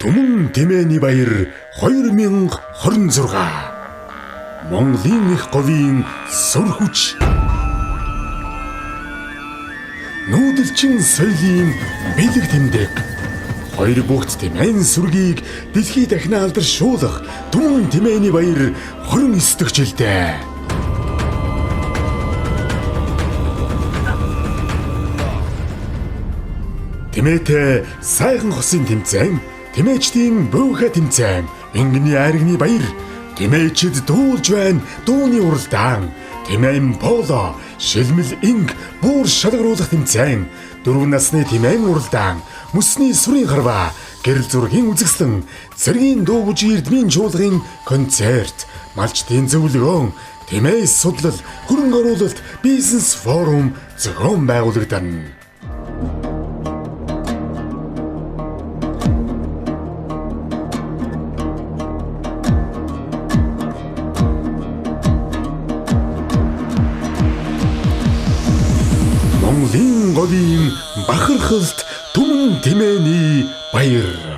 Түмэн Тэмээний баяр 2026 Монголын их говийн сур хүч нүүдэлчин соёлын бэлэг тэмдэг хоёр бүгд Тэмээн сүргийг дэлхий дахин алдаршуулах Түмэн Тэмээний баяр 29 дахь жилдээ Тэмээтэй сайхан хосын тэмцээн Тэмээчдийн бөөхэ тэмцээн Ингэний айрагны баяр Тэмээчд дуулж байна дууны уралдаан Тэмээн поло шилмэл инг буур шалгаруулах тэмцээн 4 насны Тэмээн уралдаан мөсний сүрийн харва гэрэл зургийн үзэсгэлэн цэргийн дуу бүжиг эрдмийн чуулгын концерт малчдын зөвлөгөөн Тэмээс судлал хөрөнгө оруулалт бизнес форум зохион байгуулагдана. Монголын говийн бахархалт Түмэн Тэмээний баяр